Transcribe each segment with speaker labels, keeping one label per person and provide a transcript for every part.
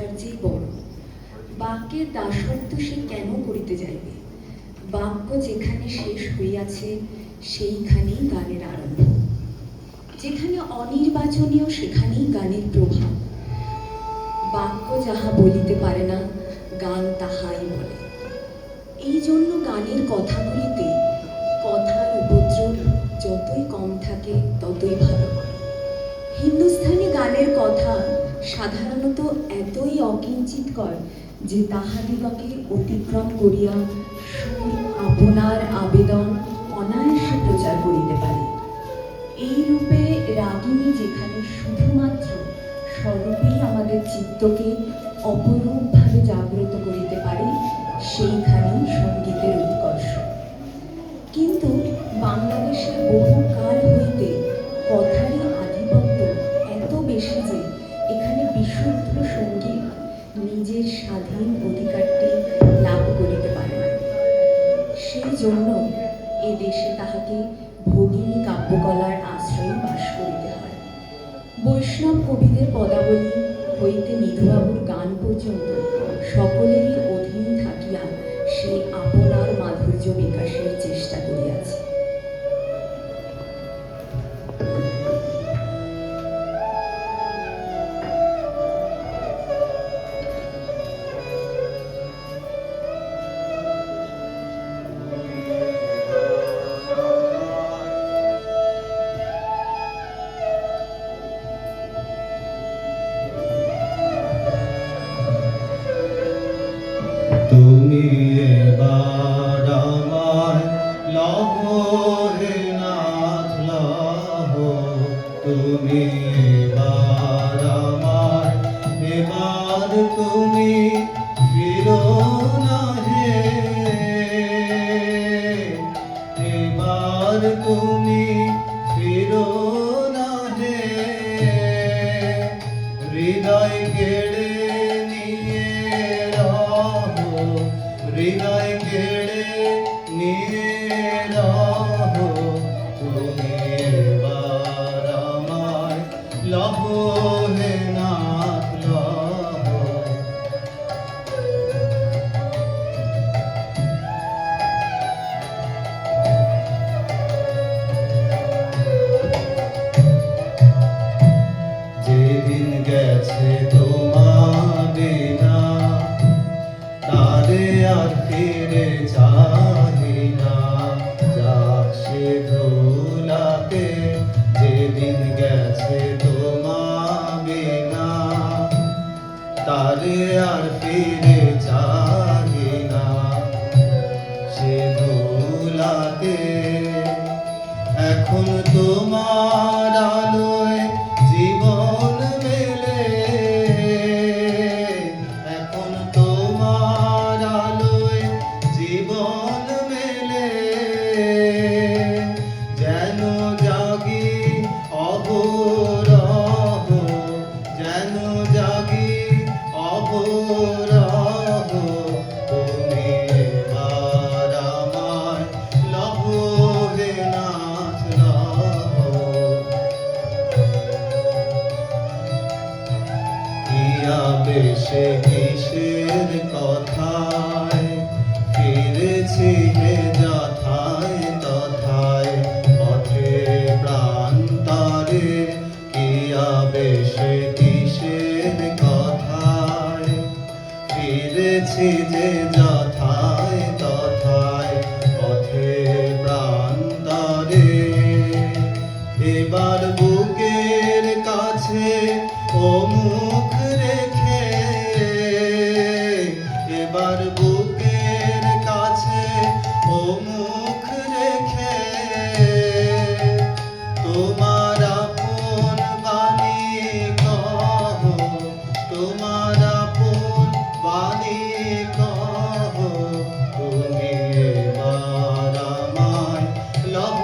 Speaker 1: তার চেয়ে বড়। বাক্যের দাসত্ব সে কেন করিতে যাইবে? বাক্য যেখানে শেষ হইয়াছে সেইখানেই গানের আরম্ভ। যেখানে অনির্বাচনীয় সেখানেই গানের প্রভাব। বাক্য যাহা বলিতে পারে না, গান তাহাই বলে। এই জন্য গানের কথাগুলিতে কথার উপদ্রব যতই কম থাকে ততই ভালো। হিন্দুস্থানি গানের কথা সাধারণত এতই অকিঞ্চিৎকর যে তাহাদিগকে অতিক্রম করিয়া সুর আপনার আবেদন অনায়াসে প্রচার করিতে পারে। এই রূপে রাগিনী যেখানে শুধুমাত্র স্বরূপেই আমাদের চিত্তকে অপরূপভাবে জাগ্রত করিতে পারে, সেইখানেই সঙ্গীতের উৎকর্ষ। কিন্তু বাংলাদেশে বহুকাল হইতে কথারই আধিপত্য এত বেশি যে এখানে বিশুদ্ধ সঙ্গীত নিজের স্বাধীন অধিকারটি লাভ করিতে পারে না। সেই জন্য এ দেশে তাহাকে ভগিনী কাব্যকলার আশ্রয়ে বাস করিতে হয়। বৈষ্ণব কবিদের পদাবলী হইতে নিধুবাবুর গান পর্যন্ত সকলেরই অধীন থাকিয়া সেই আপনার মাধুর্য বিকাশের চেষ্টা করিয়াছে।
Speaker 2: তুমি এবার আমায় লহ হে নাথ লহ, তুমি এবার আমায়, এবার তুমি ফিরো না হে, এবার তুমি ফিরো না হে, হৃদয় কেড়ে নিয়ে হৃদয় কেড়ে নিয়ে রহো, তুমি এবার আমায় লহ হে নাথ লহ। যেদিন গেছে তোমার বিনা তারে আর ফিরে চাহি না, যাক সে ধুলাতে। যেদিন গেছে তোমার বিনা তারে আর ফিরে চাহি না, সে ধুলাতে। এখন তোমার আলোয় জীবন মেলে, এখন তোমার আলোয় জীবন মেলে। যেন জাগি অহরহ, যেন জাগি অহরহ, তুমি এবার আমায় লহ হে নাথ লহ। ইয়া বেশে কিসের কথায় ফিরেছি হে যথায় তথায়, পথে প্রান্তরে কিয়া বেশে কিসের কথায় ফিরেছি যে যথায় তথায়, পথে প্রান্তরে। এবার বুকের কাছে ও মুখ রেখে, এবার বুকের কাছে ও মুখ রেখে, তোমার আপন বাণী কহ, তোমার আপন বাণী কহ, তুমি এবার আমায় লহ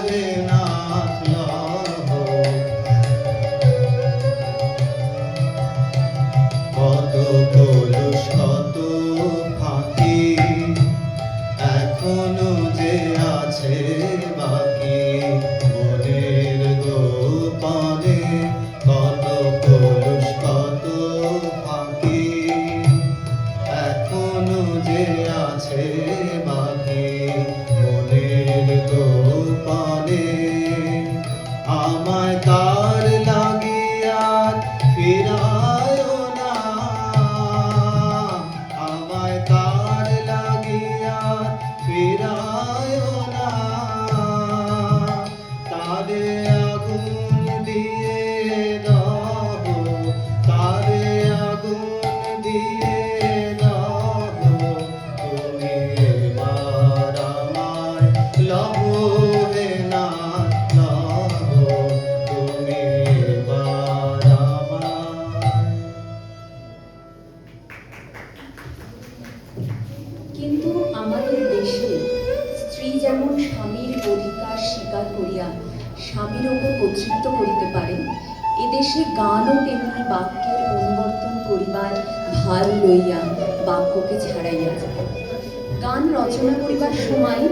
Speaker 2: হে নাথ লহ। কত কলুষ কত ফাঁকি এখনো যে আছে বাকি, মনের গোপনে কত কলুষ কত ফাঁকি আছে বাকি মনের গোপনে আমায় তার লাগিয়া ফিরায় না আমায় তার লাগিয়া ফিরায় না তারে আগুন দিয়ে দাও তারে আগুন দিয়ে দাও তুমি এবার আমায় লভে না লভো তুমি এবার আমায়
Speaker 1: কিন্তু আমাদের দেশে স্ত্রী যেমন স্বামীর অধিকার স্বীকার করিয়া স্বামীর ওপর কর্তৃত্ব করিতে পারেন, এদেশে গানও তেমনি বাক্যের অনুবর্তন করিবার ভার লইয়া বাক্যকে ছাড়াইয়া যায়। গান রচনা করিবার সময়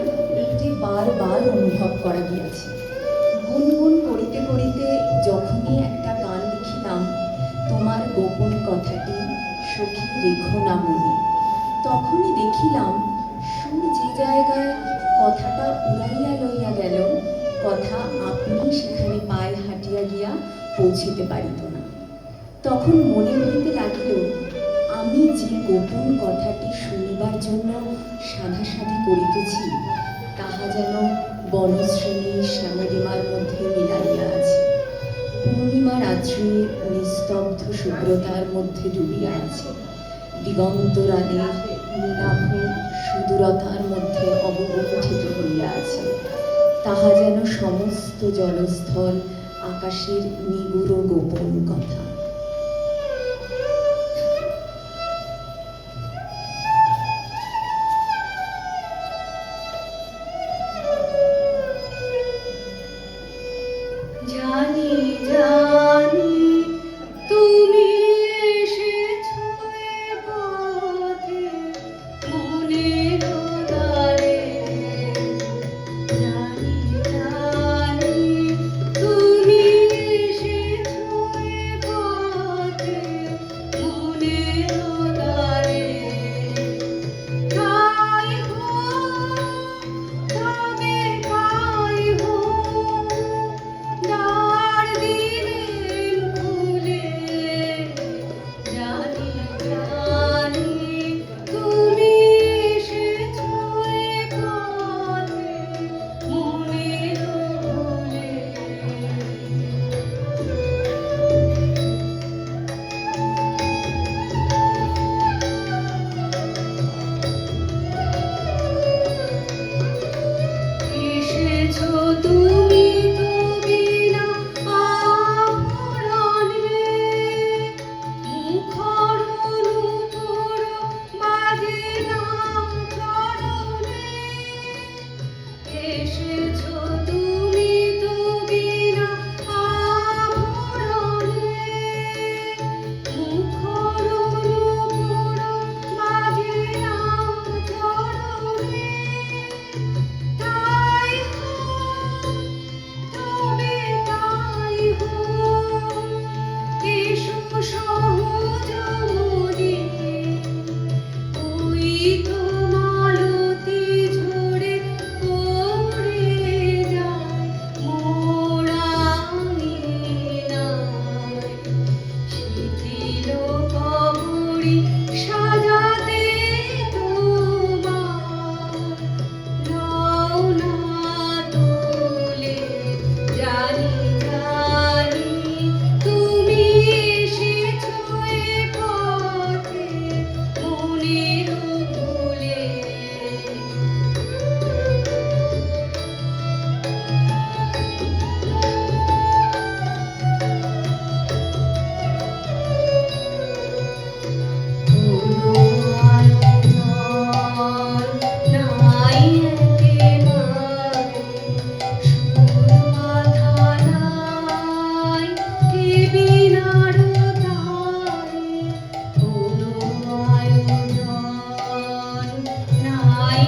Speaker 1: একটি বারবার অনুভব করা গিয়াছে। গুনগুন করিতে করিতে যখনই একটা গান লিখিলাম, তোমার গোপন কথাটি সখী রেখো না মনে, তখনই দেখিলাম সুর যে জায়গায় কথাটা উড়াইয়া লইয়া গেল, কথা আপনি সেখানে পায়ে হাঁটিয়া গিয়া পৌঁছিতে পারিত না। তখন মনে হইতে লাগিল, আমি যে গোপন কথাটি শুনিবার জন্য সাধাসাধি করিতেছি, তাহা যেন বনশ্রেণী শ্যামলিমার মধ্যে মিলাইয়া আছে, পূর্ণিমা রাত্রি নিস্তব্ধ শুভ্রতার মধ্যে ডুবিয়া আছে, দিগন্ত রানের নীলাভ সুদূরতার মধ্যে অবগঠিত হইয়া আছে, তাহা যেন সমস্ত জলস্থল আকাশের নিগুড় গোপন কথা। জানি জানি তুমি এসেছো এ পথে মনের দ্বারে, জানি জানি তুমি এসেছো এ পথে মনের দ্বারে, ঠাই হো তবে ঠাই হো দ্বার দিলেন খুলে, জানি জানি তুমি এসেছো এ পথে মনের ভুলে। এসেছো তুমি তো বিনা আভরণে, মুখর নূপুর বাজে না চরণে। এসেছো তুমি তো বিনা আভরণে, মুখর নূপুর বাজে না চরণে, তাই হো তবে তাই হো এসো সহজ মনে, ওই তো মালতী ঝরে পড়ে যায় মোরা আঙিনায়, শিথিল কবরী সাজাতে তোমার নাও না তোলে, জানি জানি তুমি এসেছো এ পথে মনের ভুলে। নাই একেবারে সুর বাঁধা নাই এ বীণার তারে, কোনো আয়োজন নাই